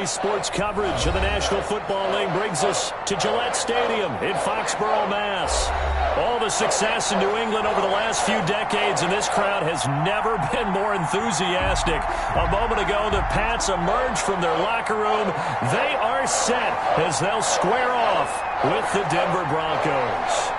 Today's sports coverage of the National Football League brings us to Gillette Stadium in Foxborough, Mass. All the success in New England over the last few decades, and this crowd has never been more enthusiastic. A moment ago, the Pats emerged from their locker room. They are set as they'll square off with the Denver Broncos.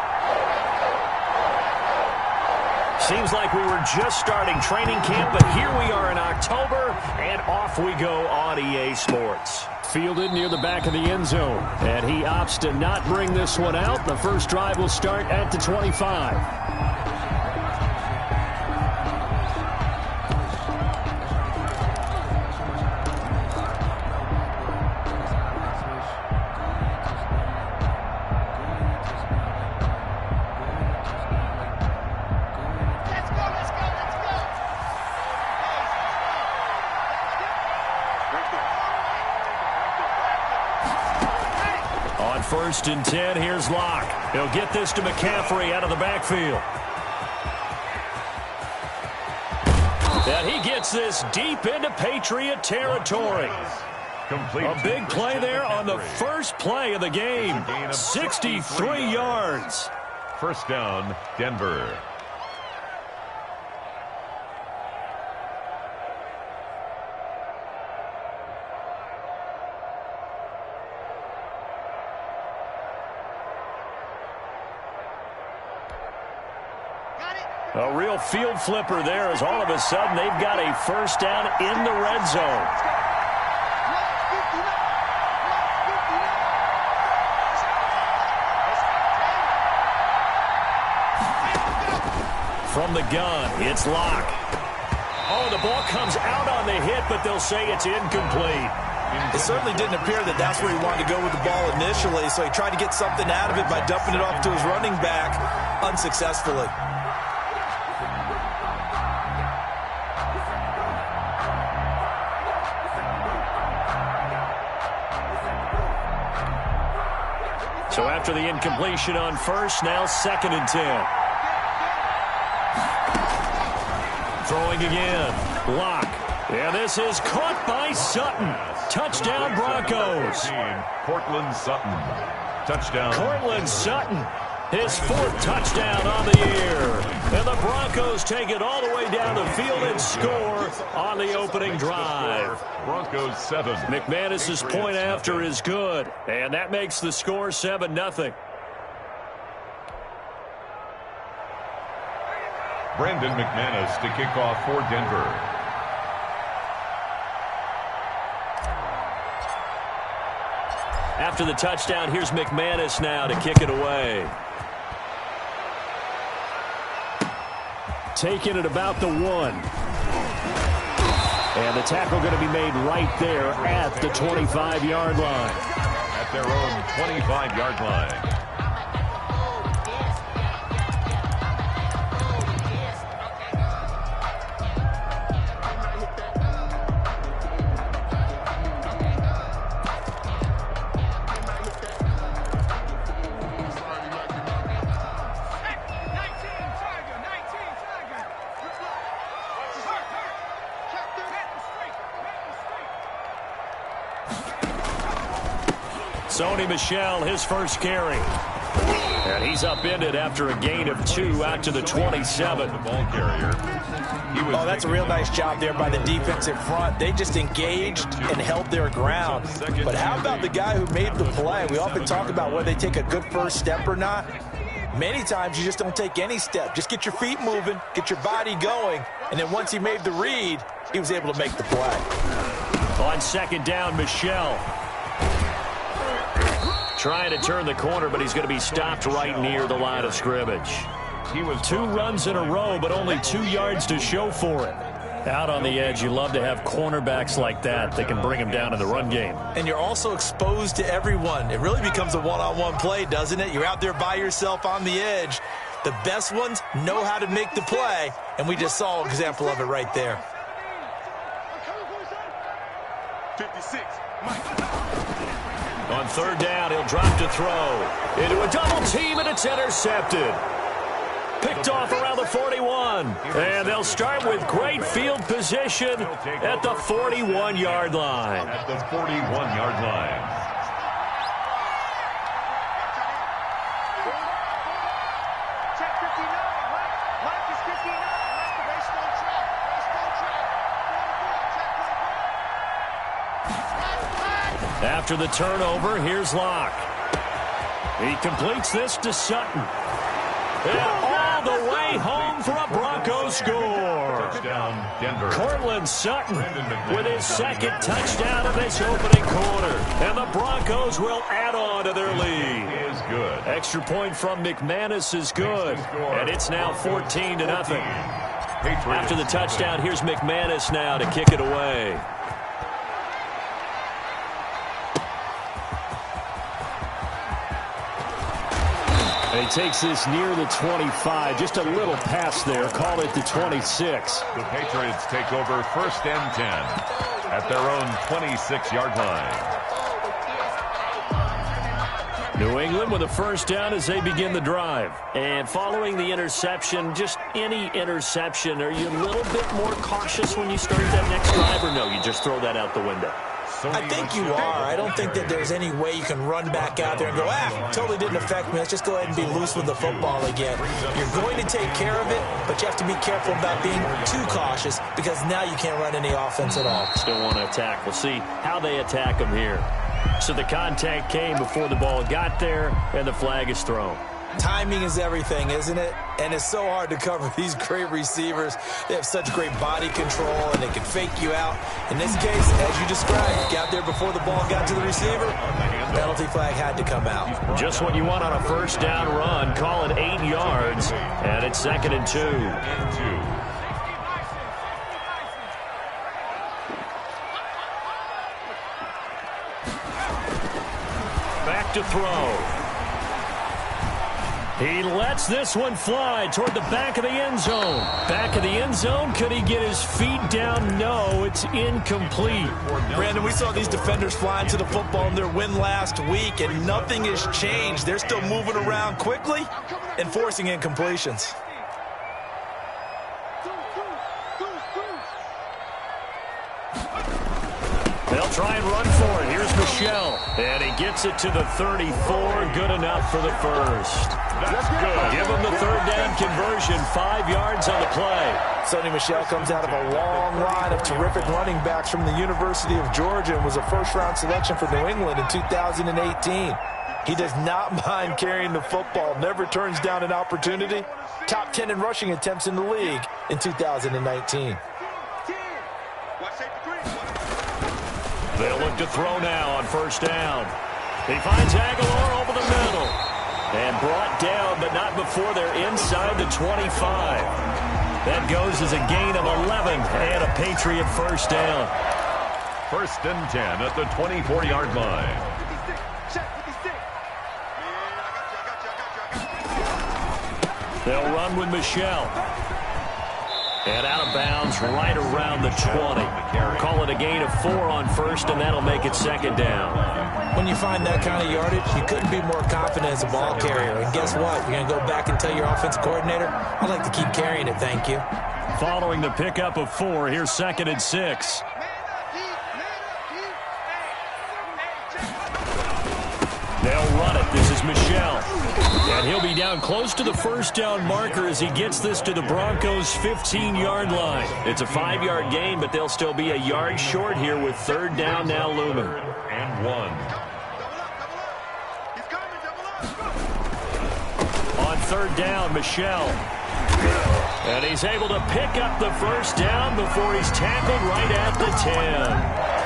Seems like we were just starting training camp, but here we are in October, and off we go on EA Sports. Fielded near the back of the end zone, and he opts to not bring this one out. The first drive will start at the 25. First and 10, here's Locke. He'll get this to McCaffrey out of the backfield. And he gets this deep into Patriot territory. A big play there on the first play of the game. 63 yards. First down, Denver. A real field flipper there as all of a sudden they've got a first down in the red zone. From the gun, it's Locke. Oh, the ball comes out on the hit, but they'll say it's incomplete. It certainly didn't appear that that's where he wanted to go with the ball initially, so he tried to get something out of it by dumping it off to his running back unsuccessfully. So after the incompletion on first, now second and 10. Throwing again. Locke. Yeah, this is caught by Sutton. Touchdown, Broncos. Cortland Sutton. Touchdown. Cortland Sutton. His fourth touchdown on the year. And the Broncos take it all the way down the field and score on the opening drive. Broncos 7. McManus's point after is good. And that makes the score 7-0. Brandon McManus to kick off for Denver. After the touchdown, here's McManus now to kick it away. Taking it about the 1. And the tackle going to be made right there at the 25-yard line. At their own 25-yard line. Sony Michel, his first carry. And he's upended after a gain of 2 out to the 27. The ball carrier. Oh, that's a real nice job there by the defensive front. They just engaged and held their ground. But how about the guy who made the play? We often talk about whether they take a good first step or not. Many times you just don't take any step. Just get your feet moving, get your body going, and then once he made the read, he was able to make the play. On second down, Michel. Trying to turn the corner, but he's going to be stopped right near the line of scrimmage. He was 2 runs in a row, but only 2 yards to show for it. Out on the edge, you love to have cornerbacks like that that can bring him down in the run game. And you're also exposed to everyone. It really becomes a one-on-one play, doesn't it? You're out there by yourself on the edge. The best ones know how to make the play, and we just saw an example of it right there. 56, Mike. On third down, he'll drop to throw. Into a double team, and it's intercepted. Picked Picked off around the 41. And they'll start with great field position at the 41-yard line. At the 41-yard line. After the turnover, here's Locke. He completes this to Sutton. And all the way home for a Broncos score. Touchdown, Denver. Cortland Sutton with his second touchdown of this opening quarter. And the Broncos will add on to their lead. Is good. Extra point from McManus is good. And it's now 14-0. After the touchdown, here's McManus now to kick it away. And he takes this near the 25. Just a little pass there. Call it the 26. The Patriots take over 1st and 10 at their own 26-yard line. New England with a first down as they begin the drive. And following the interception, just any interception, are you a little bit more cautious when you start that next drive, or no, you just throw that out the window? I think you are. I don't think that there's any way you can run back out there and go, totally didn't affect me. Let's just go ahead and be loose with the football again. You're going to take care of it, but you have to be careful about being too cautious because now you can't run any offense at all. Still want to attack. We'll see how they attack them here. So the contact came before the ball got there, and the flag is thrown. Timing is everything, isn't it? And it's so hard to cover these great receivers. They have such great body control, and they can fake you out. In this case, as you described, got there before the ball got to the receiver. Penalty flag had to come out. Just what you want on a first down run. Call it 8 yards, and it's 2nd and 2. Back to throw. He lets this one fly toward the back of the end zone. Back of the end zone. Could he get his feet down? No, it's incomplete. Brandon, we saw these defenders flying to the football in their win last week, and nothing has changed. They're still moving around quickly and forcing incompletions. They'll try and run for it. Here's Michel. And he gets it to the 34. Good enough for the first. That's good. Give him the third down conversion. 5 yards on the play. Sonny Michel comes out of a long line of terrific running backs from the University of Georgia and was a first-round selection for New England in 2018. He does not mind carrying the football, never turns down an opportunity. Top 10 in rushing attempts in the league in 2019. They'll look to throw now on first down. He finds Aguilar over the middle. And brought down, but not before they're inside the 25. That goes as a gain of 11 and a Patriot first down. 1st and 10 at the 24-yard line. They'll run with Michel. And out of bounds right around the 20. Call it a gain of 4 on first, and that'll make it 2nd down. When you find that kind of yardage, you couldn't be more confident as a ball carrier. And guess what? You're going to go back and tell your offensive coordinator, I'd like to keep carrying it, thank you. Following the pickup of 4, here's 2nd and 6. They'll run it. This is Michel. And he'll be down close to the first down marker as he gets this to the Broncos' 15-yard line. It's a 5-yard gain, but they'll still be a yard short here with 3rd down now looming. And 1. On 3rd down, Michel. And he's able to pick up the first down before he's tackled right at the 10.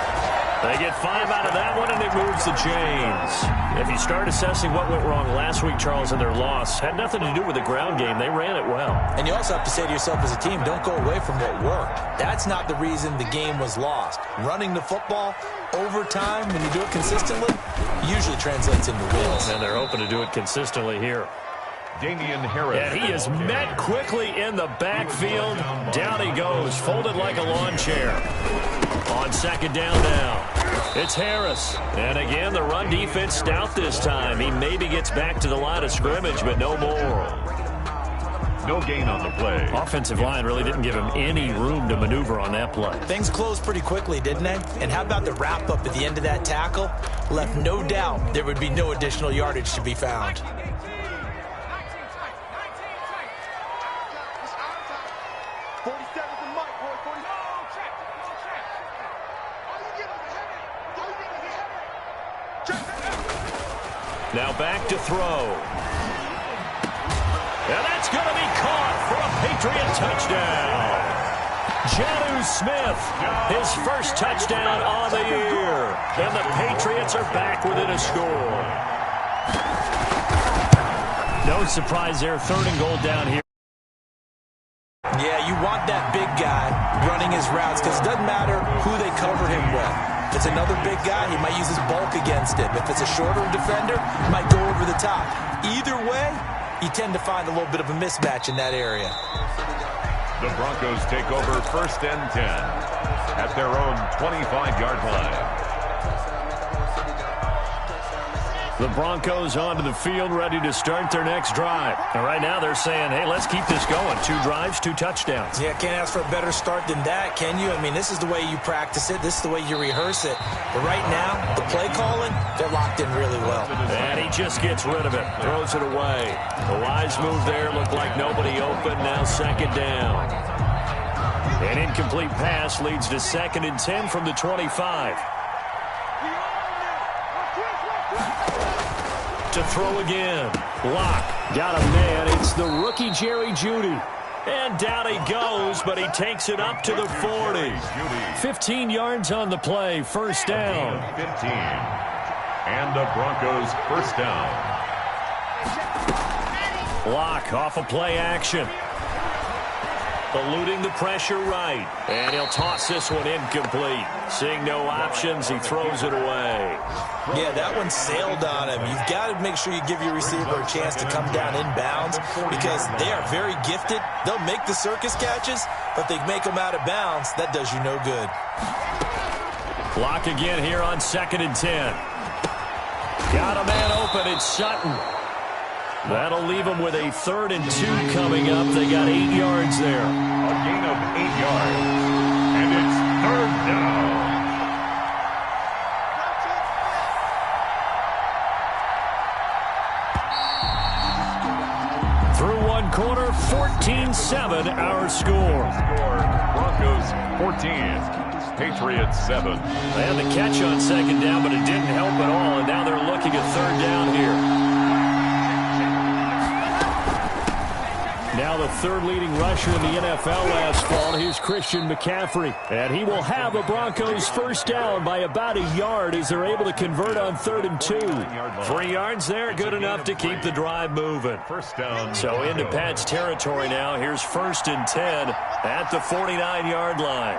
They get 5 out of that one, and it moves the chains. If you start assessing what went wrong last week, Charles, in their loss, had nothing to do with the ground game. They ran it well. And you also have to say to yourself as a team, don't go away from what worked. That's not the reason the game was lost. Running the football over time, when you do it consistently, usually translates into wins. And they're hoping to do it consistently here. Damian Harris. And he is met quickly in the backfield. Down he goes, folded like a lawn chair. On 2nd down now, it's Harris. And again, the run defense stout this time. He maybe gets back to the line of scrimmage, but no more. No gain on the play. Offensive line really didn't give him any room to maneuver on that play. Things closed pretty quickly, didn't they? And how about the wrap-up at the end of that tackle? Left no doubt there would be no additional yardage to be found. Now back to throw. And that's going to be caught for a Patriot touchdown. Jonnu Smith, his first touchdown on the year. And the Patriots are back within a score. No surprise there, 3rd and goal down here. Yeah, you want that big guy running his routes because it doesn't matter who they cover him with. If it's another big guy, he might use his bulk against him. If it's a shorter defender, he might go over the top. Either way, you tend to find a little bit of a mismatch in that area. The Broncos take over 1st and 10 at their own 25-yard line. The Broncos onto the field, ready to start their next drive. And right now they're saying, hey, let's keep this going. 2 drives, 2 touchdowns. Yeah, can't ask for a better start than that, can you? I mean, this is the way you practice it. This is the way you rehearse it. But right now, the play calling, they're locked in really well. And he just gets rid of it, throws it away. The wise move there, looked like nobody open. Now 2nd down. An incomplete pass leads to 2nd and 10 from the 25. To throw again. Lock. Got a man. It's the rookie Jerry Jeudy. And down he goes, but he takes it up to the 40. 15 yards on the play. 1st down. 15. And the Broncos 1st down. Lock off a play action. Eluding the pressure right. And he'll toss this one incomplete. Seeing no options, he throws it away. Yeah, that one sailed on him. You've got to make sure you give your receiver a chance to come down inbounds because they are very gifted. They'll make the circus catches, but they make them out of bounds. That does you no good. Lock again here on 2nd and 10. Got a man open. It's Sutton. That'll leave them with a 3rd and 2 coming up. They got 8 yards there. A gain of 8 yards. And it's 3rd down. Through 1 quarter, 14-7 our score. Broncos 14. Patriots 7. They had the catch on 2nd down, but it didn't help at all. And now they're looking at 3rd down here. Now the 3rd leading rusher in the NFL last fall. Here's Christian McCaffrey. And he will have the Broncos 1st down by about a yard as they're able to convert on 3rd and 2. 3 yards there, good enough to keep the drive moving. 1st down. So into Pat's territory now. Here's 1st and 10 at the 49-yard line.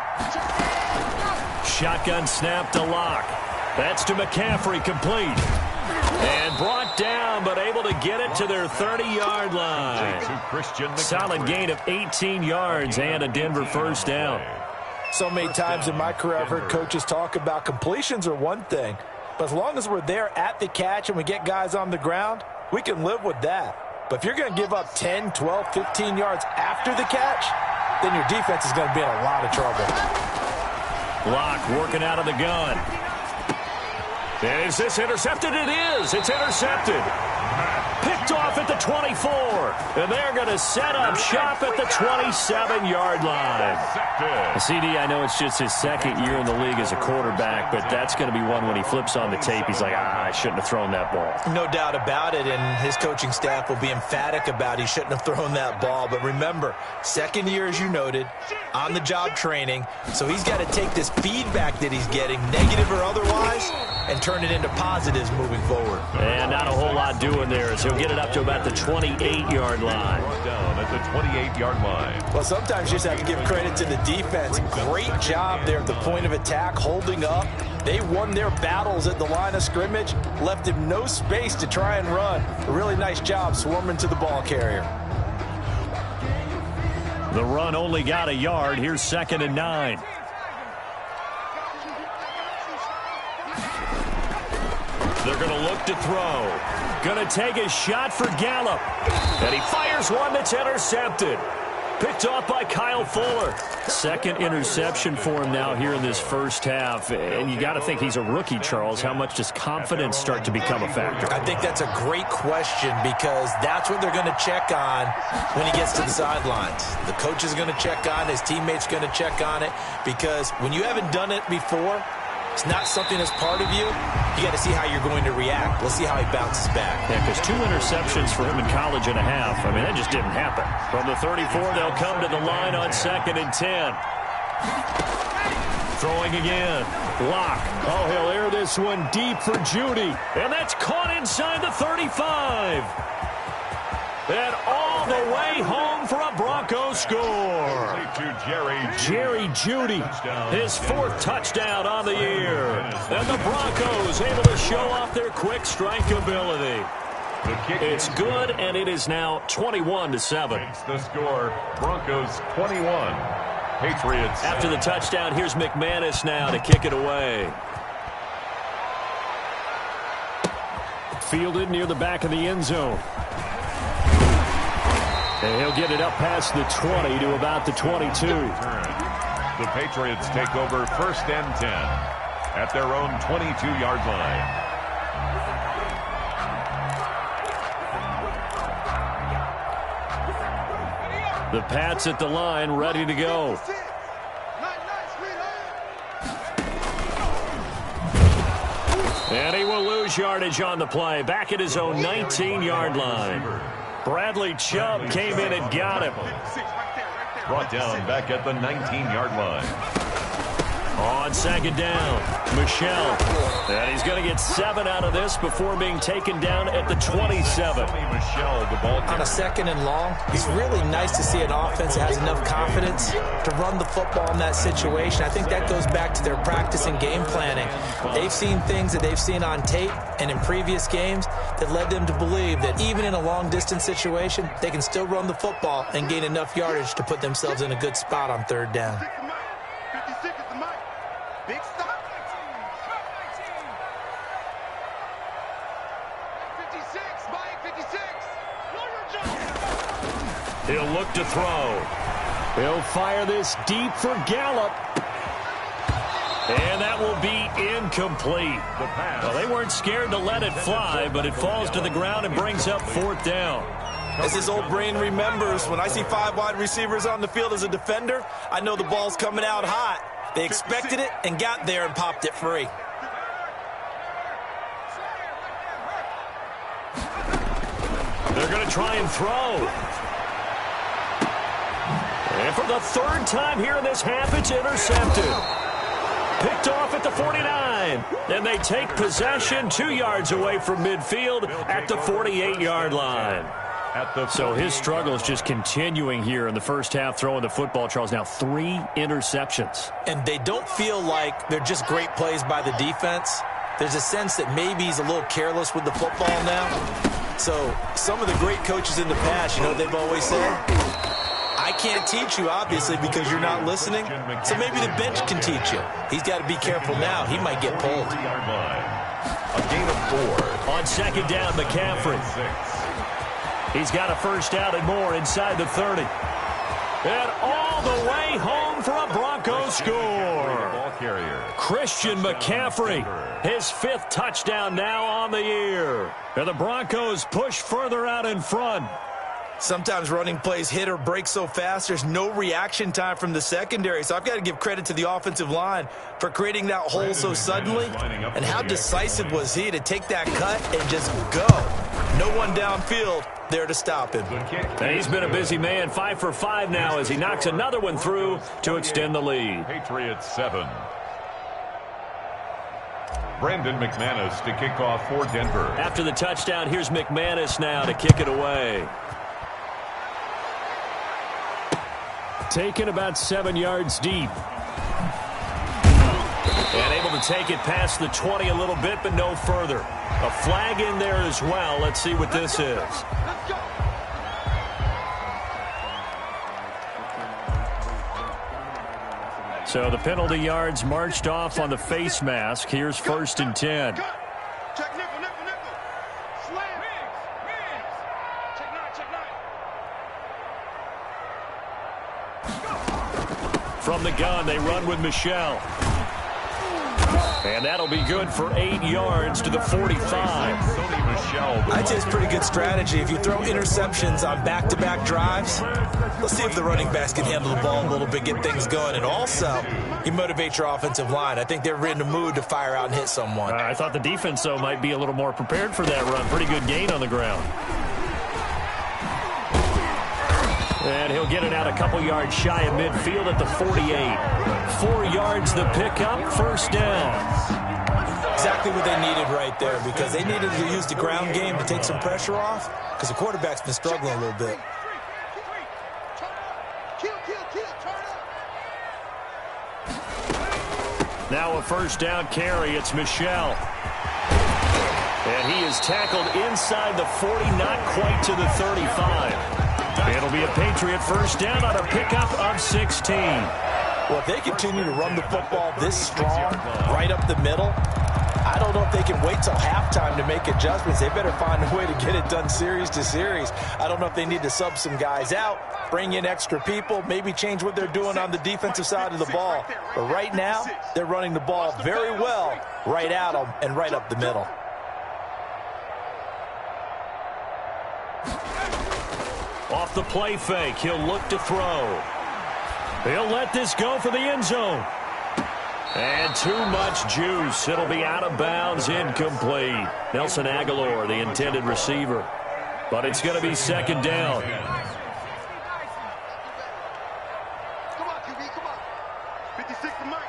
Shotgun snap to Lock. That's to McCaffrey, complete. And brought down, but able to get it to their 30-yard line. Solid gain of 18 yards and a Denver 1st down. So many times in my career I've heard coaches talk about completions are one thing, but as long as we're there at the catch and we get guys on the ground, we can live with that. But if you're going to give up 10, 12, 15 yards after the catch, then your defense is going to be in a lot of trouble. Lock working out of the gun. Is this intercepted? It is. It's intercepted. Picked off at the 24. And they're going to set up shop at the 27-yard line. CD, I know it's just his 2nd year in the league as a quarterback, but that's going to be one when he flips on the tape. He's like, I shouldn't have thrown that ball. No doubt about it, and his coaching staff will be emphatic about he shouldn't have thrown that ball. But remember, 2nd year, as you noted, on-the-job training, so he's got to take this feedback that he's getting, negative or otherwise, and turn it into positives moving forward. And not a whole lot doing there as he'll get it up to about the 28-yard line. Down at the 28-yard line. Well, sometimes you just have to give credit to the defense. Great job there at the point of attack, holding up. They won their battles at the line of scrimmage, left him no space to try and run. A really nice job swarming to the ball carrier. The run only got a yard. Here's 2nd and 9. They're going to look to throw. Going to take a shot for Gallup. And he fires Here's one that's intercepted. Picked off by Kyle Fuller. Second interception for him now here in this first half. And you got to think he's a rookie, Charles. How much does confidence start to become a factor? I think that's a great question because that's what they're going to check on when he gets to the sidelines. The coach is going to check on it. His teammates are going to check on it because when you haven't done it before, it's not something that's part of you. You got to see how you're going to react. Let's see how he bounces back. Yeah, because 2 interceptions for him in college and a half. I mean, that just didn't happen. From the 34, they'll come to the line on 2nd and 10. Throwing again. Lock. Oh, he'll air this one deep for Judy. And that's caught inside the 35. And all the way home for a Bronco score. Jerry Judy, his 4th touchdown on the year. And the Broncos able to show off their quick strike ability. It's good, and it is now 21-7. The score, Broncos 21, Patriots. After the touchdown, here's McManus now to kick it away. Fielded near the back of the end zone. And he'll get it up past the 20 to about the 22. The Patriots take over 1st and 10 at their own 22-yard line. The Pats at the line, ready to go. And he will lose yardage on the play. Back at his own 19-yard line. Bradley Chubb came in and got him. Brought down back at the 19-yard line. On 2nd down, Michelle. And he's going to get 7 out of this before being taken down at the 27. Michelle, the ball on a 2nd and long, it's really nice to see an offense that has enough confidence to run the football in that situation. I think that goes back to their practice and game planning. They've seen things that they've seen on tape and in previous games that led them to believe that even in a long-distance situation, they can still run the football and gain enough yardage to put themselves in a good spot on 3rd down. 56 at the mic. Big stop. 56, Mike, 56. He'll look to throw. He'll fire this deep for Gallup. And that will be incomplete. Well, they weren't scared to let it fly, but it falls to the ground and brings up 4th down. As his old brain remembers, when I see 5 wide receivers on the field as a defender, I know the ball's coming out hot. They expected it and got there and popped it free. They're going to try and throw. And for the 3rd time here in this half, it's intercepted. Picked off at the 49. And they take possession 2 yards away from midfield at the 48-yard line. So his struggle is just continuing here in the first half, throwing the football, Charles. Now 3 interceptions. And they don't feel like they're just great plays by the defense. There's a sense that maybe he's a little careless with the football now. So some of the great coaches in the past, you know what they've always said? I can't teach you, obviously, because you're not listening. So maybe the bench can teach you. He's got to be careful now. He might get pulled. A gain of 4. On 2nd down, McCaffrey. He's got a 1st down and more inside the 30. And all the way home for a Broncos score. Christian McCaffrey, his 5th touchdown now on the year. And the Broncos push further out in front. Sometimes running plays hit or break so fast, there's no reaction time from the secondary. So I've got to give credit to the offensive line for creating that hole so suddenly. And how decisive was he to take that cut and just go? No one downfield there to stop him. And he's been a busy man, 5 for 5 now as he knocks another one through to extend the lead. Patriots 7. Brandon McManus to kick off for Denver. After the touchdown, here's McManus now to kick it away. Taken about 7 yards deep. And able to take it past the 20 a little bit, but no further. A flag in there as well. Let's see what this is. So the penalty yards marched off on the face mask. Here's 1st and 10. Check nickel, nickel, nickel. Slam. Check 9, check 9. From the gun, they run with Michel. And that'll be good for 8 yards to the 45. I'd say it's pretty good strategy. If you throw interceptions on back-to-back drives, let's see if the running backs can handle the ball a little bit, get things going. And also, you motivate your offensive line. I think they're in the mood to fire out and hit someone. I thought the defense, though, might be a little more prepared for that run. Pretty good gain on the ground. And he'll get it out a couple yards shy of midfield at the 48. 4 yards the pickup, first down. Exactly what they needed right there, because they needed to use the ground game to take some pressure off, because the quarterback's been struggling a little bit. Now a first down carry. It's Michel. And he is tackled inside the 40, not quite to the 35. It'll be a Patriot first down on a pickup of 16. Well, if they continue to run the football this strong, right up the middle, I don't know if they can wait till halftime to make adjustments. They better find a way to get it done series to series. I don't know if they need to sub some guys out, bring in extra people, maybe change what they're doing on the defensive side of the ball. But right now, they're running the ball very well right at them and right up the middle. Off the play fake, he'll look to throw. He'll let this go for the end zone. And too much juice. It'll be out of bounds, incomplete. Nelson Aguilar, the intended receiver. But it's going to be second down. Come on, QB, come on. 56 to Mike.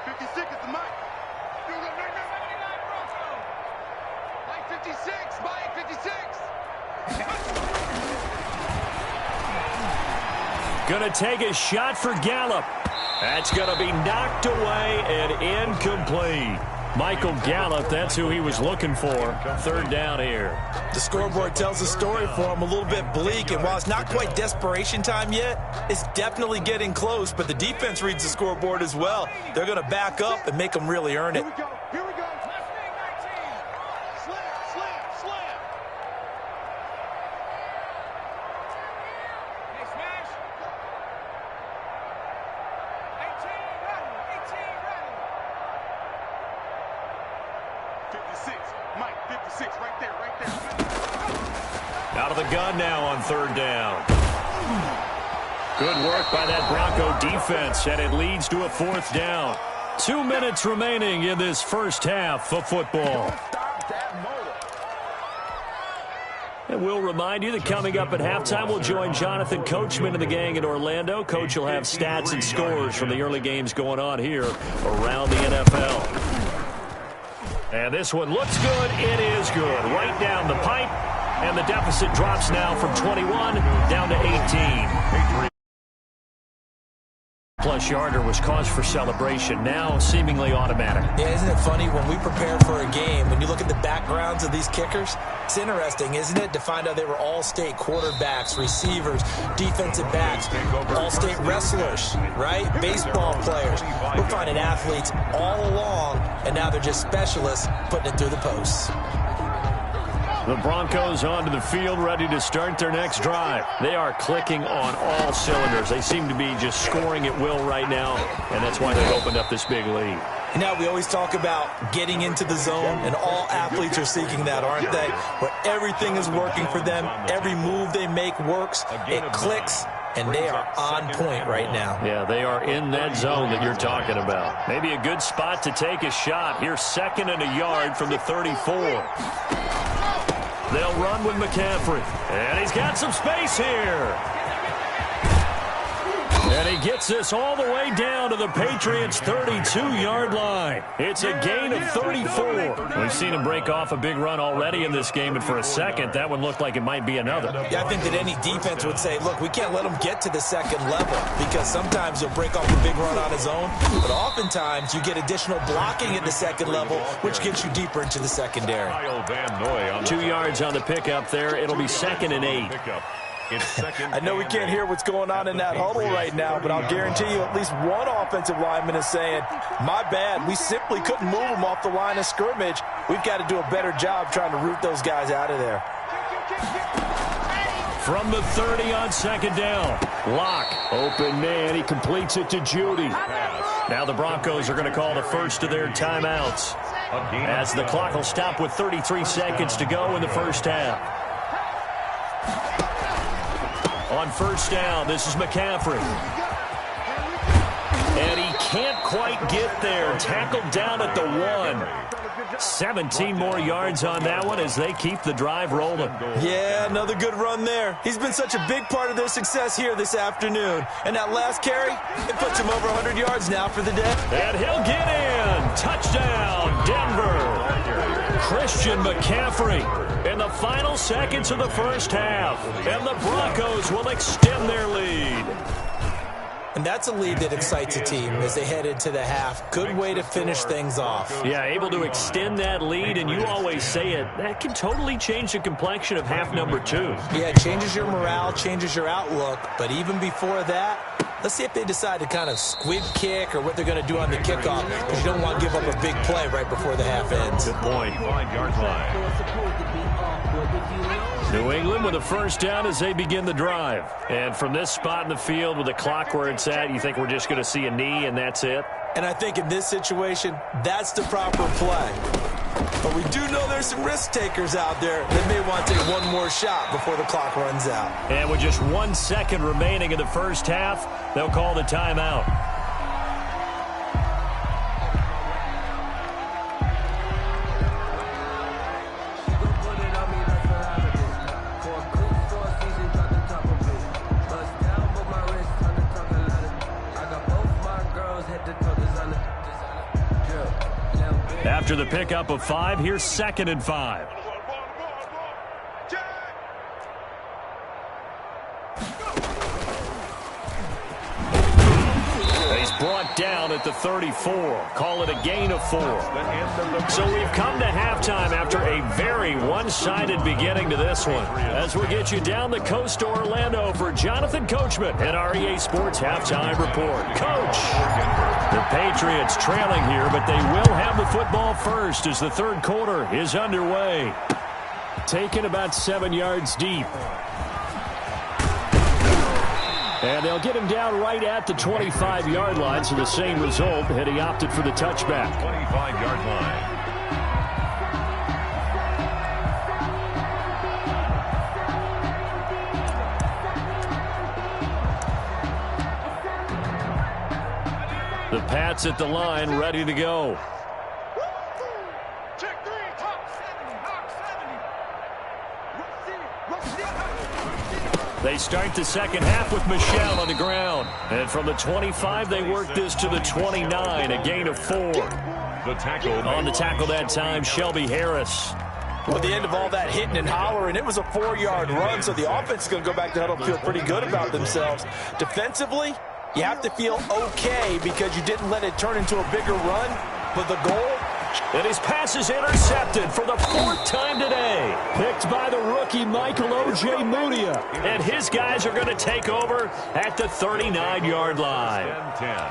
56 is the Mike. Mike 56, Mike 56. Going to take a shot for Gallup. That's going to be knocked away and incomplete. Michael Gallup, that's who he was looking for. Third down here. The scoreboard tells the story for him, a little bit bleak, and while it's not quite desperation time yet, it's definitely getting close, but the defense reads the scoreboard as well. They're going to back up and make them really earn it. Here we go. Here we go. Slam, slam, slam. Hey, smash. 56, Mike, 56, right there, right there. Out of the gun now on third down. Good work by that Bronco defense, and it leads to a fourth down. 2 minutes remaining in this first half of football. And we'll remind you that coming up at halftime, we'll join Jonathan Coachman and the gang in Orlando. Coach will have stats and scores from the early games going on here around the NFL. And this one looks good. It is good. Right down the pipe. And the deficit drops now from 21 down to 18. Plus yarder was cause for celebration, now seemingly automatic. Yeah, isn't it funny when we prepare for a game, when you look at the backgrounds of these kickers, it's interesting, isn't it, to find out they were all-state quarterbacks, receivers, defensive backs, all-state wrestlers, right? Baseball players. We're finding athletes all along, and now they're just specialists putting it through the posts. The Broncos onto the field, ready to start their next drive. They are clicking on all cylinders. They seem to be just scoring at will right now, and that's why they've opened up this big lead. Now, we always talk about getting into the zone, and all athletes are seeking that, aren't they? Where everything is working for them, every move they make works, it clicks, and they are on point right now. Yeah, they are in that zone that you're talking about. Maybe a good spot to take a shot. Here's second and a yard from the 34. They'll run with McCaffrey. And he's got some space here. And he gets this all the way down to the Patriots' 32-yard line. It's a gain of 34. We've seen him break off a big run already in this game, and for a second, that one looked like it might be another. Yeah, I think that any defense would say, look, we can't let him get to the second level, because sometimes he'll break off a big run on his own, but oftentimes you get additional blocking at the second level, which gets you deeper into the secondary. 2 yards on the pickup there. It'll be second and 8. I know we can't hear what's going on in that huddle right now, but I'll guarantee you at least one offensive lineman is saying, my bad, we simply couldn't move them off the line of scrimmage. We've got to do a better job trying to root those guys out of there. From the 30 on second down. Lock. Open man. He completes it to Judy. Now the Broncos are going to call the first of their timeouts, as the clock will stop with 33 seconds to go in the first half. On first down, this is McCaffrey. And he can't quite get there. Tackled down at the 1. 17 more yards on that one as they keep the drive rolling. Yeah, another good run there. He's been such a big part of their success here this afternoon. And that last carry, it puts him over 100 yards now for the day. And he'll get in. Touchdown, Denver. Christian McCaffrey in the final seconds of the first half. And the Broncos will extend their lead. And that's a lead that excites a team as they head into the half. Good way to finish things off. Yeah, able to extend that lead, and you always say it, that can totally change the complexion of half number 2. Yeah, it changes your morale, changes your outlook. But even before that, let's see if they decide to kind of squib kick or what they're going to do on the kickoff, because you don't want to give up a big play right before the half ends. Good point. 5-yard line. New England with a first down as they begin the drive. And from this spot in the field with the clock where it's at, you think we're just going to see a knee and that's it? And I think in this situation, that's the proper play. But we do know there's some risk takers out there that may want to take one more shot before the clock runs out. And with just 1 second remaining in the first half, they'll call the timeout. After the pickup of 5, here's 2nd and 5. He's brought down at the 34. Call it a gain of 4. So we've come to halftime after a very one-sided beginning to this one. As we get you down the coast to Orlando for Jonathan Coachman at our EA Sports Halftime Report. Coach! The Patriots trailing here, but they will have the football first as the third quarter is underway. Taken about 7 yards deep. And they'll get him down right at the 25-yard line, so the same result, had he opted for the touchback. 25-yard line. The Pats at the line, ready to go. Check 3, top 70, knock 70. They start the second half with Michel on the ground. And from the 25, they work this to the 29, a gain of 4. The tackle. On the tackle that time, Shelby Harris. Well, at the end of all that hitting and hollering, it was a 4-yard run, so the offense is going to go back to huddle, feel pretty good about themselves. Defensively, you have to feel okay because you didn't let it turn into a bigger run, but the goal... And his pass is intercepted for the 4th time today. Picked by the rookie Michael O.J. Mudia. And his guys are going to take over at the 39-yard line.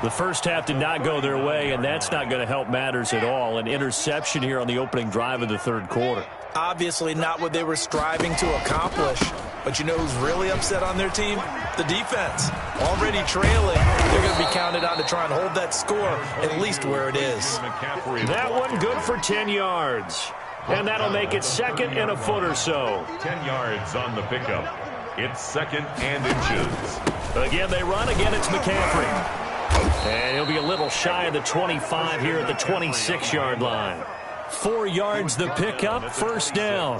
The first half did not go their way, and that's not going to help matters at all. An interception here on the opening drive of the third quarter. Obviously not what they were striving to accomplish. But you know who's really upset on their team? The defense. Already trailing. They're going to be counted on to try and hold that score at least where it is. That one good for 10 yards. And that'll make it 2nd and a foot or so. 10 yards on the pickup. It's 2nd and inches. Again, they run. Again, it's McCaffrey. And he'll be a little shy of the 25 here at the 26-yard line. 4 yards the pickup, first down.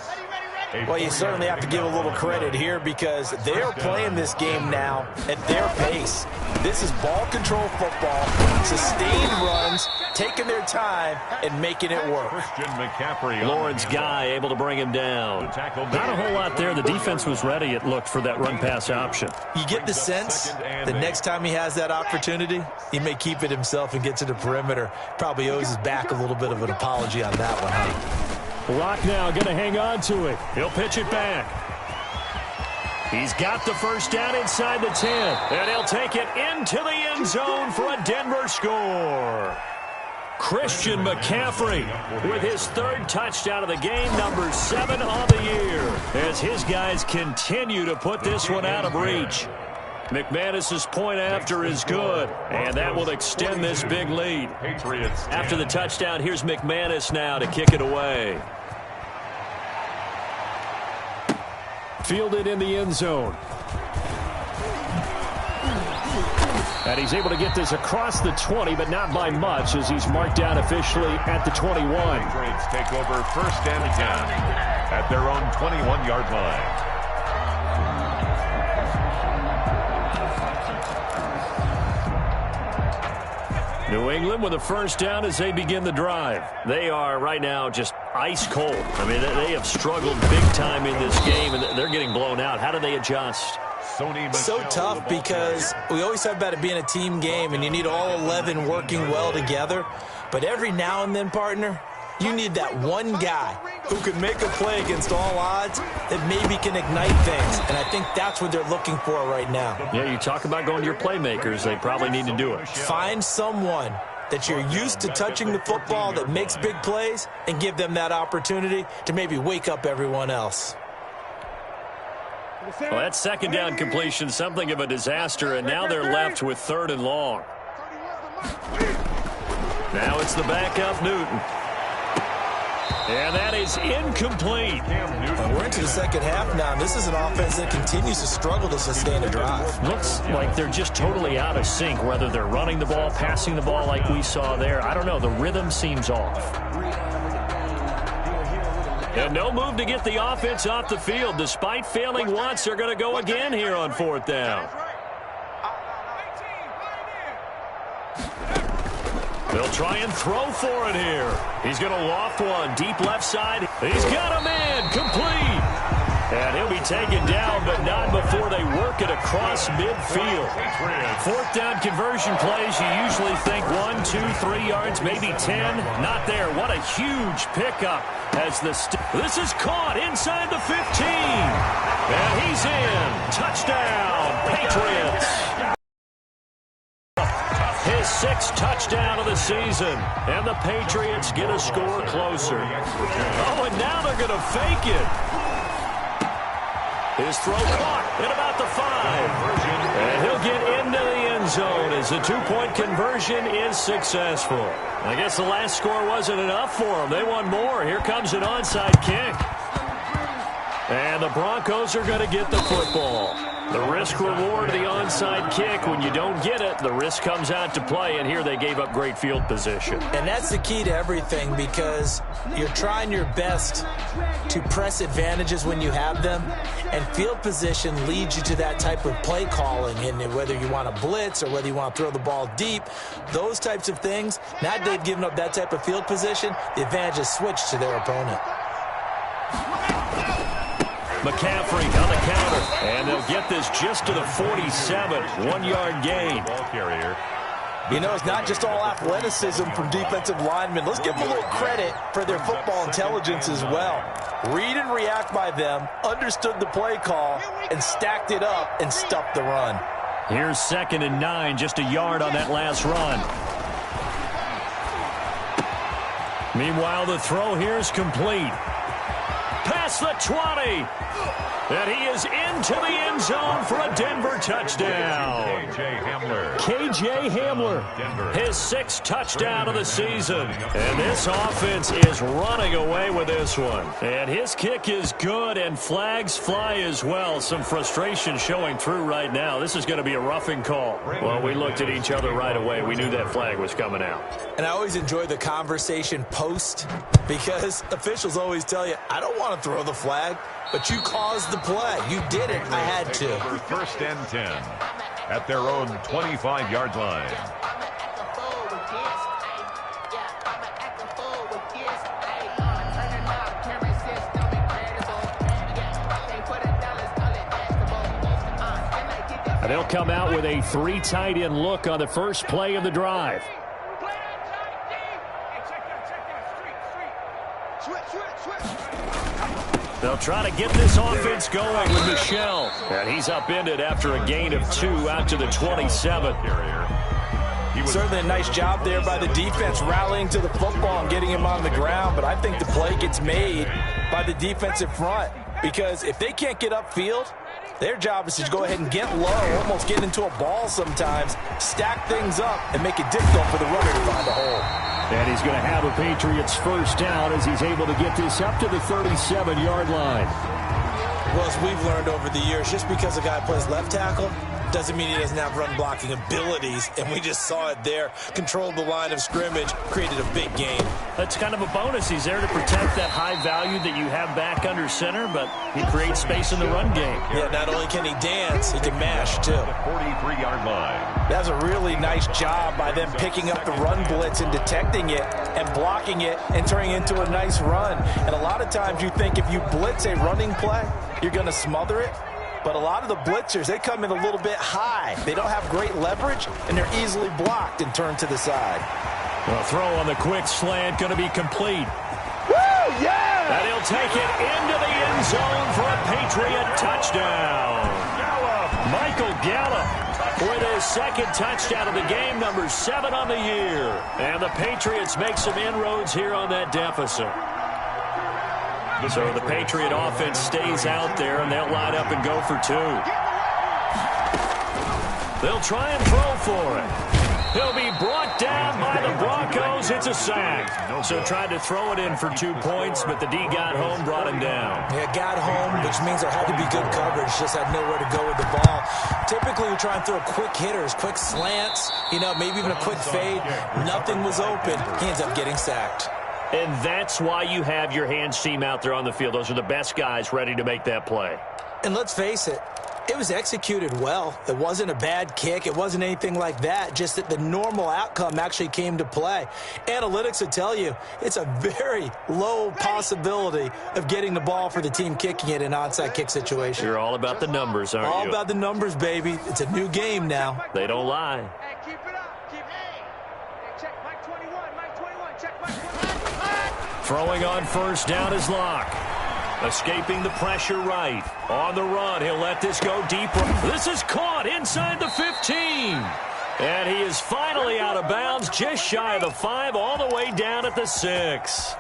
Well, you certainly have to give a little credit here because they're playing this game now at their pace. This is ball control football, sustained runs, taking their time and making it work. Christian McCaffrey. Lawrence Guy able to bring him down. Not a whole lot there. The defense was ready, it looked, for that run-pass option. You get the sense the next time he has that opportunity, he may keep it himself and get to the perimeter. Probably owes his back a little bit of an apology on that one, huh? Lock now, going to hang on to it. He'll pitch it back. He's got the first down inside the 10. And he'll take it into the end zone for a Denver score. Christian McCaffrey with his third touchdown of the game, number 7 on the year, as his guys continue to put this one out of reach. McManus's point after is good, and that will extend this big lead. After the touchdown, here's McManus now to kick it away. Fielded in the end zone. And he's able to get this across the 20, but not by much, as he's marked down officially at the 21. Patriots take over first and 10 at their own 21-yard line. New England with a first down as they begin the drive. They are right now just ice cold. I mean, they have struggled big time in this game, and they're getting blown out. How do they adjust? So tough, because we always talk about it being a team game, and you need all 11 working well together. But every now and then, partner, you need that one guy who can make a play against all odds that maybe can ignite things. And I think that's what they're looking for right now. Yeah, you talk about going to your playmakers. They probably need to do it. Find someone that you're used to touching the football that makes big plays and give them that opportunity to maybe wake up everyone else. Well, that second down completion, something of a disaster, and now they're left with 3rd and long. Now it's the backup, Newton. And that is incomplete. We're into the second half now. This is an offense that continues to struggle to sustain a drive. Looks like they're just totally out of sync, whether they're running the ball, passing the ball like we saw there. I don't know. The rhythm seems off. And no move to get the offense off the field. Despite failing once, they're going to go again here on 4th down. They'll try and throw for it here. He's going to loft one deep left side. He's got him in. Complete. And he'll be taken down, but not before they work it across midfield. 4th down conversion plays, you usually think 1, 2, 3 yards, maybe 10. Not there. What a huge pickup. As this is caught inside the 15. And he's in. Touchdown, Patriots. His 6th touchdown of the season. And the Patriots get a score closer. Oh, and now they're going to fake it. His throw caught at about the 5. And he'll get into the end zone as the 2-point conversion is successful. I guess the last score wasn't enough for them. They want more. Here comes an onside kick. And the Broncos are going to get the football. The risk-reward of the onside kick, when you don't get it, the risk comes out to play, and here they gave up great field position. And that's the key to everything, because you're trying your best to press advantages when you have them, and field position leads you to that type of play calling, and whether you want to blitz or whether you want to throw the ball deep, those types of things, now that they've given up that type of field position, the advantage is switched to their opponent. McCaffrey on the counter, and they'll get this just to the 47, 1-yard gain. Ball carrier. You know, it's not just all athleticism from defensive linemen. Let's give them a little credit for their football intelligence as well. Read and react by them, understood the play call, and stacked it up and stuffed the run. Here's 2nd and 9, just a yard on that last run. Meanwhile, the throw here is complete. Past the 20. And he is into the end zone for a Denver touchdown. KJ Hamler, his 6th touchdown of the season. And this offense is running away with this one. And his kick is good, and flags fly as well. Some frustration showing through right now. This is going to be a roughing call. Well, we looked at each other right away. We knew that flag was coming out. And I always enjoy the conversation post, because officials always tell you, I don't want to throw the flag, but you caused the play. You did it. I had to. First and 10 at their own 25-yard line. And they'll come out with a 3 tight end look on the first play of the drive. They'll try to get this offense going with Michel. And he's upended after a gain of 2 out to the 27. Certainly a nice job there by the defense, rallying to the football and getting him on the ground. But I think the play gets made by the defensive front, because if they can't get upfield, their job is to go ahead and get low, almost get into a ball sometimes, stack things up, and make it difficult for the runner to find a hole. And he's going to have a Patriots first down as he's able to get this up to the 37-yard line. Well, as we've learned over the years, just because a guy plays left tackle doesn't mean he doesn't have run-blocking abilities, and we just saw it there. Controlled the line of scrimmage, created a big gain. That's kind of a bonus. He's there to protect that high value that you have back under center, but he creates space in the run game. Yeah, not only can he dance, he can mash, too. The 43-yard line. That's a really nice job by them picking up the run blitz and detecting it and blocking it and turning it into a nice run. And a lot of times you think if you blitz a running play, you're going to smother it. But a lot of the blitzers, they come in a little bit high. They don't have great leverage, and they're easily blocked and turned to the side. Well, throw on the quick slant, going to be complete. Woo, yeah! And he'll take it into the end zone for a Patriot touchdown. Michael Gallup with his second touchdown of the game, number 7 on the year. And the Patriots make some inroads here on that deficit. So the Patriot offense stays out there, and they'll line up and go for 2. They'll try and throw for it. He'll be brought down by the Broncos. It's a sack. So tried to throw it in for 2 points, but the D got home, brought him down. Yeah, got home, which means there had to be good coverage. Just had nowhere to go with the ball. Typically, we try and throw quick hitters, quick slants, maybe even a quick fade. Nothing was open. He ends up getting sacked. And that's why you have your hands team out there on the field. Those are the best guys ready to make that play. And let's face it, it was executed well. It wasn't a bad kick. It wasn't anything like that. Just that the normal outcome actually came to play. Analytics will tell you it's a very low possibility of getting the ball for the team kicking it in an onside kick situation. You're all about the numbers, aren't you? All about the numbers, baby. It's a new game now. They don't lie. Hey, keep it up. Keep it. Hey, check Mike 21. Mike 21. Check Mike 21. Throwing on first down is Locke. Escaping the pressure right. On the run, he'll let this go deeper. This is caught inside the 15. And he is finally out of bounds, just shy of the 5, all the way down at the 6.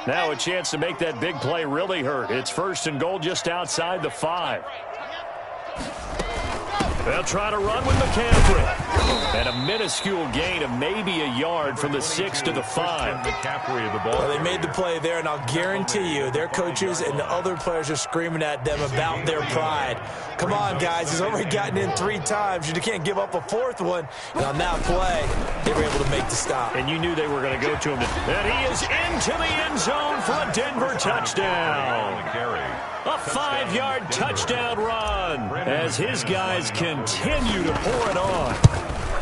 Now a chance to make that big play really hurt. It's first and goal just outside the 5. They'll try to run with McCaffrey. And a minuscule gain of maybe a yard from the 6 to the 5. McCaffrey of the ball. Well, they made the play there, and I'll guarantee you their coaches and the other players are screaming at them about their pride. Come on, guys. He's already gotten in 3 times. You can't give up a 4th one. And on that play, they were able to make the stop. And you knew they were going to go to him. And he is into the end zone for a Denver touchdown. A 5-yard touchdown run as his guys continue to pour it on.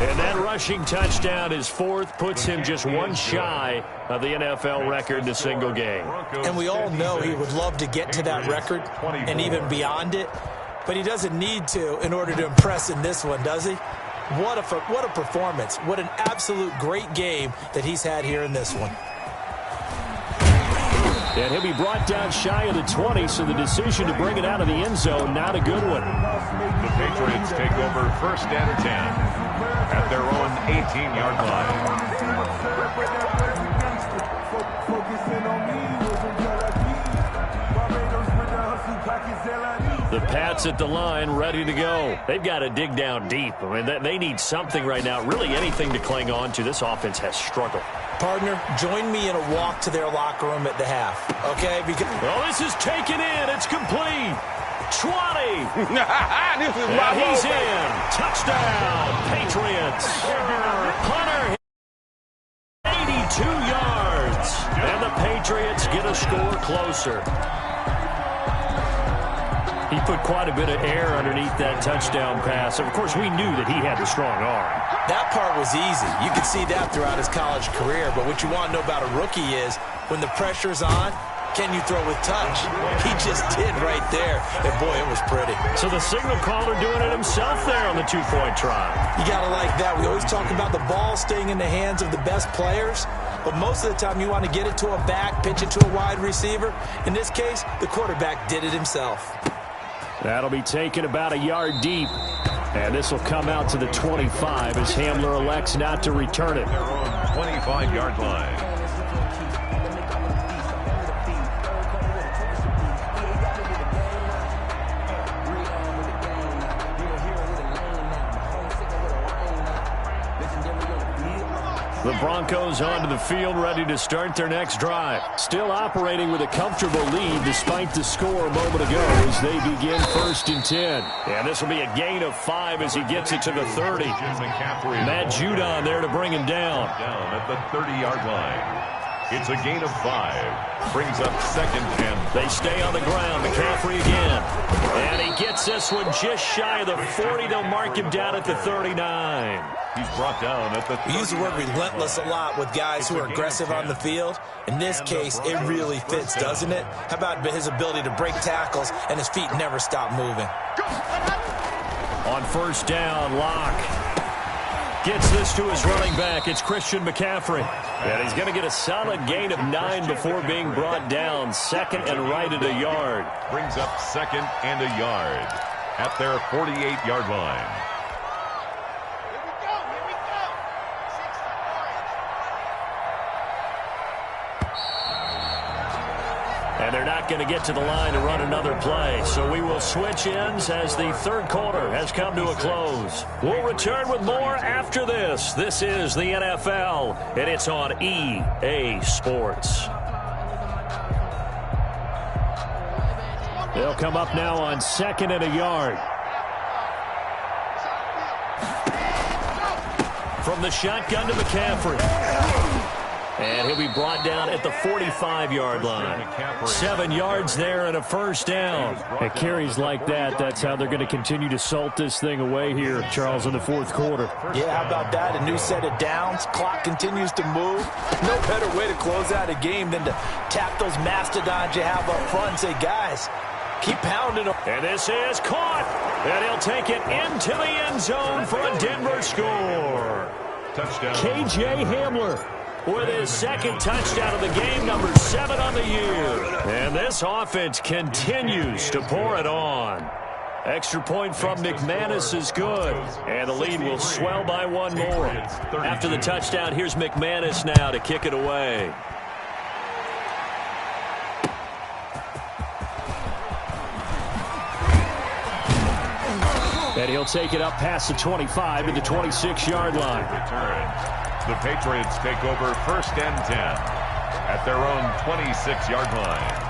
And that rushing touchdown, his 4th, puts him just 1 shy of the NFL record in a single game. And we all know he would love to get to that record and even beyond it, but he doesn't need to in order to impress in this one, does he? What a performance. What an absolute great game that he's had here in this one. And he'll be brought down shy of the 20, so the decision to bring it out of the end zone, not a good one. The Patriots take over first and 10 at their own 18-yard line. The Pats at the line, ready to go. They've got to dig down deep. I mean, they need something right now, really anything to cling on to. This offense has struggled. Partner, join me in a walk to their locker room at the half, okay? Because well, this is taken in. It's complete. 20. This is my and he's in. Touchdown, Patriots. Hunter, 82 yards. And the Patriots get a score closer. He put quite a bit of air underneath that touchdown pass. Of course, we knew that he had the strong arm. That part was easy. You could see that throughout his college career. But what you want to know about a rookie is when the pressure's on, can you throw with touch? He just did right there. And, boy, it was pretty. So the signal caller doing it himself there on the 2-point try. You got to like that. We always talk about the ball staying in the hands of the best players. But most of the time you want to get it to a back, pitch it to a wide receiver. In this case, the quarterback did it himself. That'll be taken about a yard deep. And this will come out to the 25 as Hamler elects not to return it. Their own 25-yard line. The Broncos onto the field, ready to start their next drive. Still operating with a comfortable lead despite the score a moment ago as they begin 1st and 10. And this will be a gain of 5 as he gets it to the 30. Matt Judon there to bring him down. Down at the 30-yard line. It's a gain of 5. Brings up 2nd and. They stay on the ground. McCaffrey again. And he gets this one just shy of the 40. They'll mark him down at the 39. He's brought down at the 30. We use the word relentless a lot with guys who are aggressive on the field. In this case, it really fits, doesn't it? How about his ability to break tackles and his feet never stop moving? On 1st down, Locke gets this to his running back. It's Christian McCaffrey. And he's going to get a solid gain of 9 before being brought down. 2nd and right at a yard. Brings up 2nd and a yard at their 48-yard line. And they're not going to get to the line to run another play. So we will switch ends as the 3rd quarter has come to a close. We'll return with more after this. This is the NFL, and it's on EA Sports. They'll come up now on 2nd and a yard. From the shotgun to McCaffrey. And he'll be brought down at the 45-yard line. 7 yards there and a 1st down. At carries like that, that's how they're going to continue to salt this thing away here, Charles, in the 4th quarter. Yeah, how about that? A new set of downs. Clock continues to move. No better way to close out a game than to tap those mastodons you have up front and say, guys, keep pounding them. And this is caught. And he'll take it into the end zone for a Denver score. Touchdown. KJ Hamler with his 2nd touchdown of the game, number 7 on the year. And this offense continues to pour it on. Extra point from McManus is good. And the lead will swell by 1 more. After the touchdown, here's McManus now to kick it away. And he'll take it up past the 25 to the 26-yard line. Return. The Patriots take over 1st and 10 at their own 26-yard line.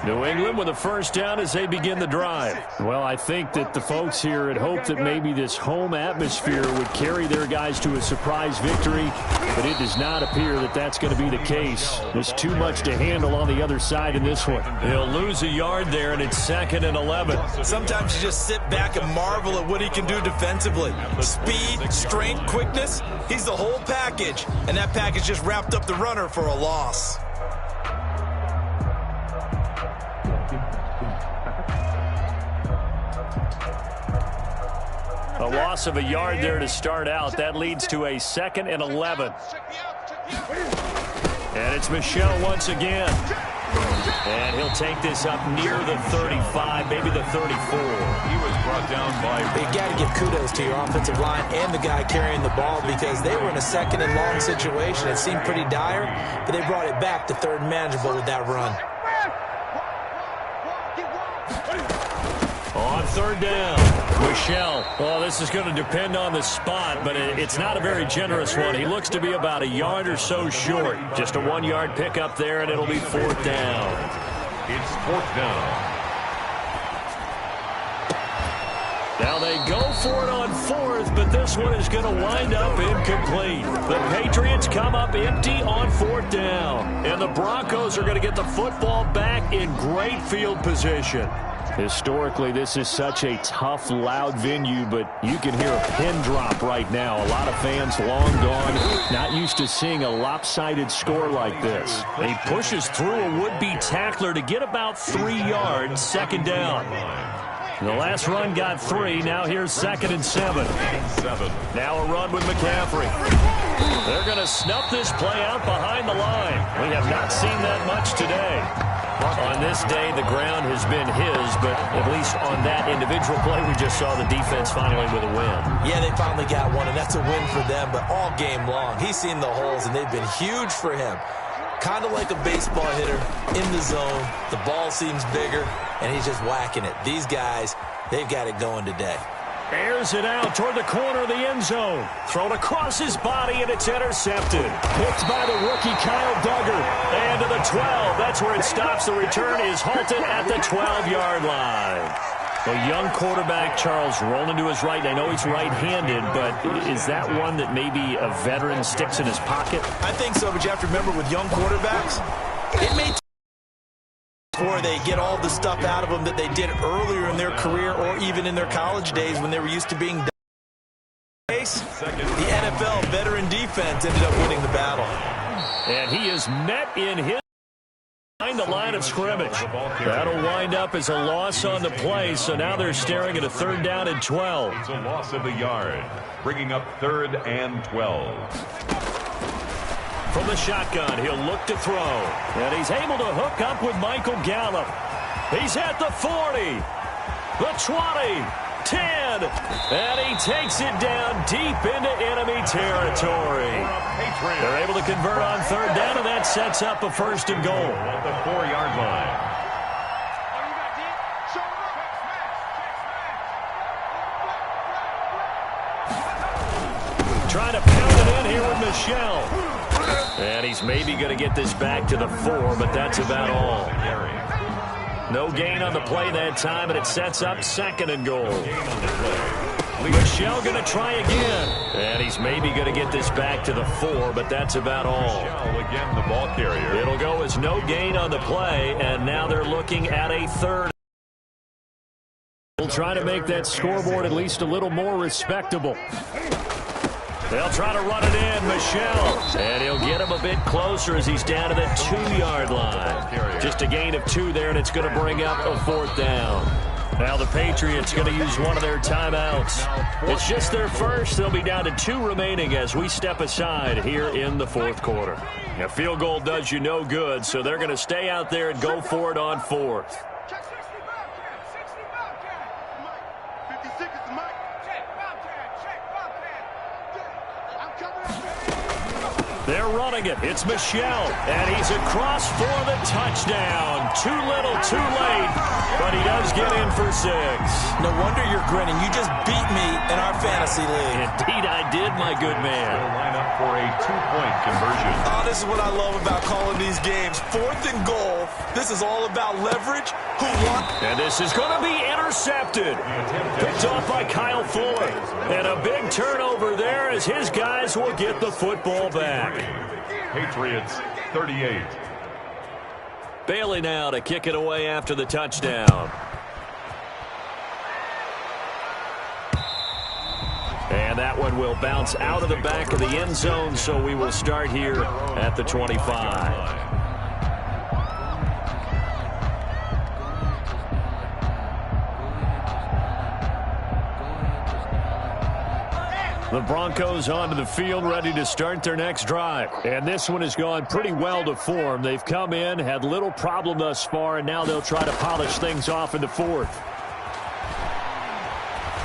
New England with a 1st down as they begin the drive. Well, I think that the folks here had hoped that maybe this home atmosphere would carry their guys to a surprise victory, but it does not appear that that's going to be the case. There's too much to handle on the other side in this one. He'll lose a yard there, and it's 2nd and 11. Sometimes you just sit back and marvel at what he can do defensively. Speed, strength, quickness, he's the whole package, and that package just wrapped up the runner for a loss. A loss of a yard there to start out. That leads to a 2nd and 11. And it's Michel once again. And he'll take this up near the 35, maybe the 34. He was brought down by. You got to give kudos to your offensive line and the guy carrying the ball because they were in a 2nd and long situation. It seemed pretty dire, but they brought it back to 3rd and manageable with that run. On 3rd down, Michel. Well, this is going to depend on the spot, but it's not a very generous one. He looks to be about a yard or so short. Just a 1-yard pickup there, and it'll be 4th down. It's 4th down. Now they go for it on 4th, but this one is going to wind up incomplete. The Patriots come up empty on 4th down, and the Broncos are going to get the football back in great field position. Historically, this is such a tough, loud venue, but you can hear a pin drop right now. A lot of fans long gone, not used to seeing a lopsided score like this. He pushes through a would-be tackler to get about 3 yards, 2nd down. The last run got 3. Now here's 2nd and 7. Now a run with McCaffrey. They're going to snuff this play out behind the line. We have not seen that much today. On this day, the ground has been his, but at least on that individual play, we just saw the defense finally with a win. Yeah, they finally got one, and that's a win for them, but all game long, he's seen the holes, and they've been huge for him. Kind of like a baseball hitter in the zone. The ball seems bigger, and he's just whacking it. These guys, they've got it going today. Airs it out toward the corner of the end zone. Thrown across his body, and it's intercepted. Picked by the rookie Kyle Duggar. And to the 12. That's where it stops. The return is halted at the 12-yard line. A young quarterback, Charles, rolling to his right. I know he's right-handed, but is that one that maybe a veteran sticks in his pocket? I think so, but you have to remember with young quarterbacks, it may before they get all the stuff out of them that they did earlier in their career or even in their college days when they were used to being the NFL veteran defense ended up winning the battle. And he is met in his behind the line of scrimmage. That'll wind up as a loss on the play, so now they're staring at a 3rd down and 12. It's a loss of a yard, bringing up 3rd and 12. From the shotgun, he'll look to throw. And he's able to hook up with Michael Gallup. He's at the 40, the 20, 10, and he takes it down deep into enemy territory. They're able to convert on 3rd down, and that sets up a 1st and goal. At the 4-yard line. Trying to pound it in here with Michelle. And he's maybe going to get this back to the 4, but that's about all. No gain on the play that time, and it sets up 2nd and goal. Michelle going to try again. And he's maybe going to get this back to the 4, but that's about all. Michelle again, the ball carrier. It'll go as no gain on the play, and now they're looking at a 3rd. We'll try to make that scoreboard at least a little more respectable. They'll try to run it in, Michelle. And he'll get him a bit closer as he's down to the 2-yard line. Just a gain of 2 there, and it's going to bring up a 4th down. Now the Patriots going to use one of their timeouts. It's just their first. They'll be down to 2 remaining as we step aside here in the 4th quarter. A field goal does you no good, so they're going to stay out there and go for it on 4th. They're running it. It's Michelle, and he's across for the touchdown. Too little, too late, but he does get in for 6. No wonder you're grinning. You just beat me in our fantasy league. Indeed, I did, my good man. They'll line up for a 2-point conversion. Oh, this is what I love about calling these games. 4th and goal. This is all about leverage. Who won? And this is going to be intercepted. Picked off by Kyle Fuller. And a big turnover there as his guys will get the football back. Patriots 38. Bailey now to kick it away after the touchdown. And that one will bounce out of the back of the end zone, so we will start here at the 25. The Broncos onto the field, ready to start their next drive. And this one has gone pretty well to form. They've come in, had little problem thus far, and now they'll try to polish things off in the 4th.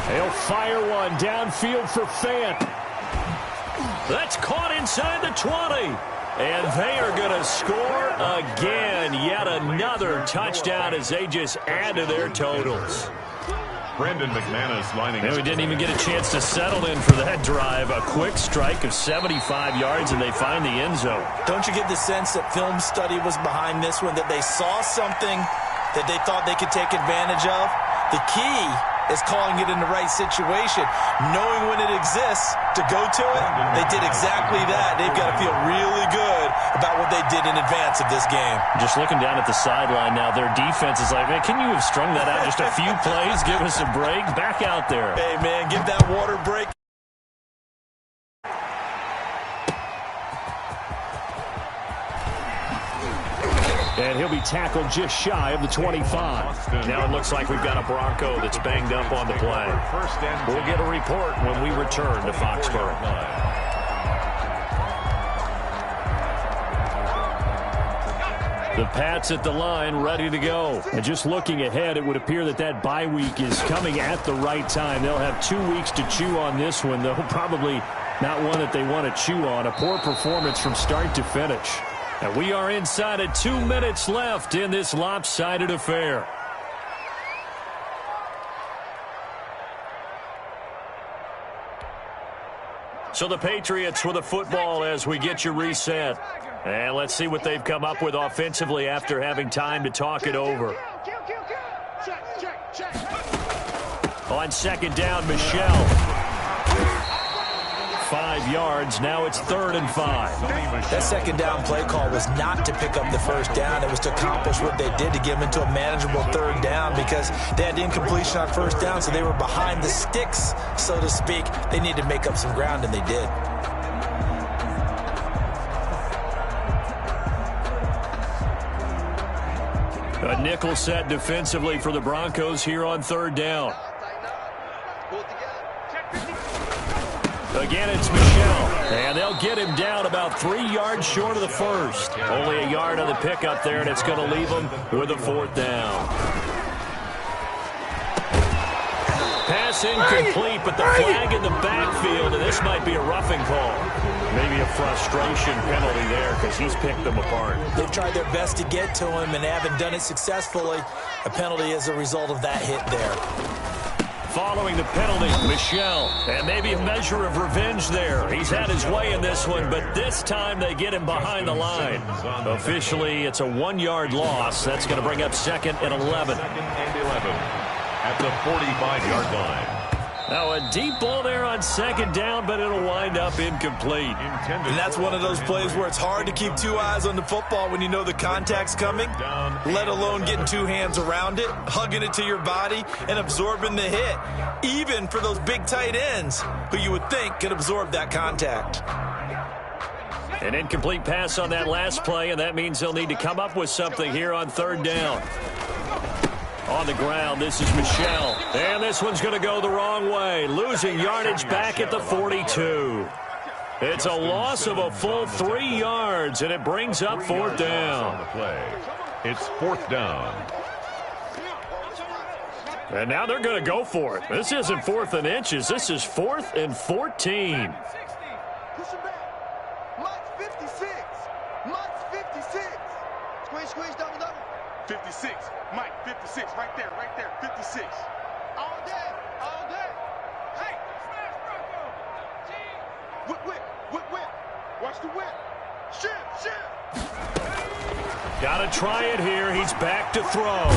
They'll fire one downfield for Fant. That's caught inside the 20. And they are going to score again. Yet another touchdown as they just add to their totals. Brandon McManus lining up. We didn't even get a chance to settle in for that drive. A quick strike of 75 yards, and they find the end zone. Don't you get the sense that film study was behind this one, that they saw something that they thought they could take advantage of? The key is calling it in the right situation, knowing when it exists to go to it. They did exactly that. They've got to feel really good about what they did in advance of this game. Just looking down at the sideline now, their defense is like, man, can you have strung that out just a few plays? Give us a break. Back out there. Hey, man, give that water break. And he'll be tackled just shy of the 25. Now it looks like we've got a Bronco that's banged up on the play. We'll get a report when we return to Foxborough. The Pats at the line, ready to go. And just looking ahead, it would appear that that bye week is coming at the right time. They'll have 2 weeks to chew on this one, though probably not one that they want to chew on. A poor performance from start to finish. And we are inside of 2 minutes left in this lopsided affair. So the Patriots with the football as we get you reset. And let's see what they've come up with offensively after having time to talk it over. On second down, Michelle. 5 yards. Now it's 3rd and 5. That second down play call was not to pick up the first down. It was to accomplish what they did to get them into a manageable 3rd down because they had incompletion on first down, so they were behind the sticks, so to speak. They needed to make up some ground, and they did. A nickel set defensively for the Broncos here on 3rd down. Again, it's Michelle, and they'll get him down about 3 yards short of the first. Only a yard on the pickup there, and it's going to leave them with a 4th down. Pass incomplete, but the flag in the backfield, and this might be a roughing call. Maybe a frustration penalty there because he's picked them apart. They've tried their best to get to him and haven't done it successfully. A penalty as a result of that hit there. Following the penalty, Michelle, and maybe a measure of revenge there. He's had his way in this one, but this time they get him behind the line. Officially, it's a 1-yard loss. That's going to bring up 2nd and 11. 2nd and 11 at the 45-yard line. Now a deep ball there on 2nd down, but it'll wind up incomplete. And that's one of those plays where it's hard to keep 2 eyes on the football when you know the contact's coming, let alone getting 2 hands around it, hugging it to your body, and absorbing the hit, even for those big tight ends who you would think could absorb that contact. An incomplete pass on that last play, and that means they'll need to come up with something here on 3rd down. On the ground, this is Michelle. And this one's going to go the wrong way. Losing yardage back at the 42. It's a loss of a full 3 yards, and it brings up 4th down. It's 4th down. And now they're going to go for it. This isn't 4th and inches. This is 4th and 14. Push him back. Mike's 56. Mike's 56. Squeeze, double. 56. Mike, 56. Right there. 56. All day. Hey, smash Bronco. Whip. Watch the whip. Shift. Got to try it here. He's back to throw.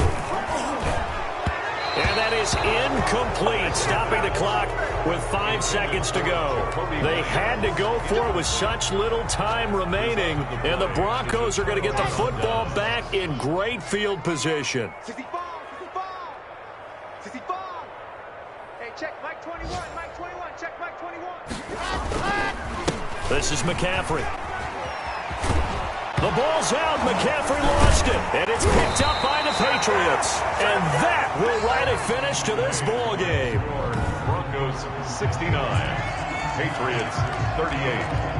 And that is incomplete, stopping the clock with 5 seconds to go. They had to go for it with such little time remaining, and the Broncos are going to get the football back in great field position. 65. Hey, check Mike 21, check Mike 21. This is McCaffrey. The ball's out. McCaffrey lost it. And it's picked up by the Patriots. And that will write a finish to this ball game. Broncos 69. Patriots 38.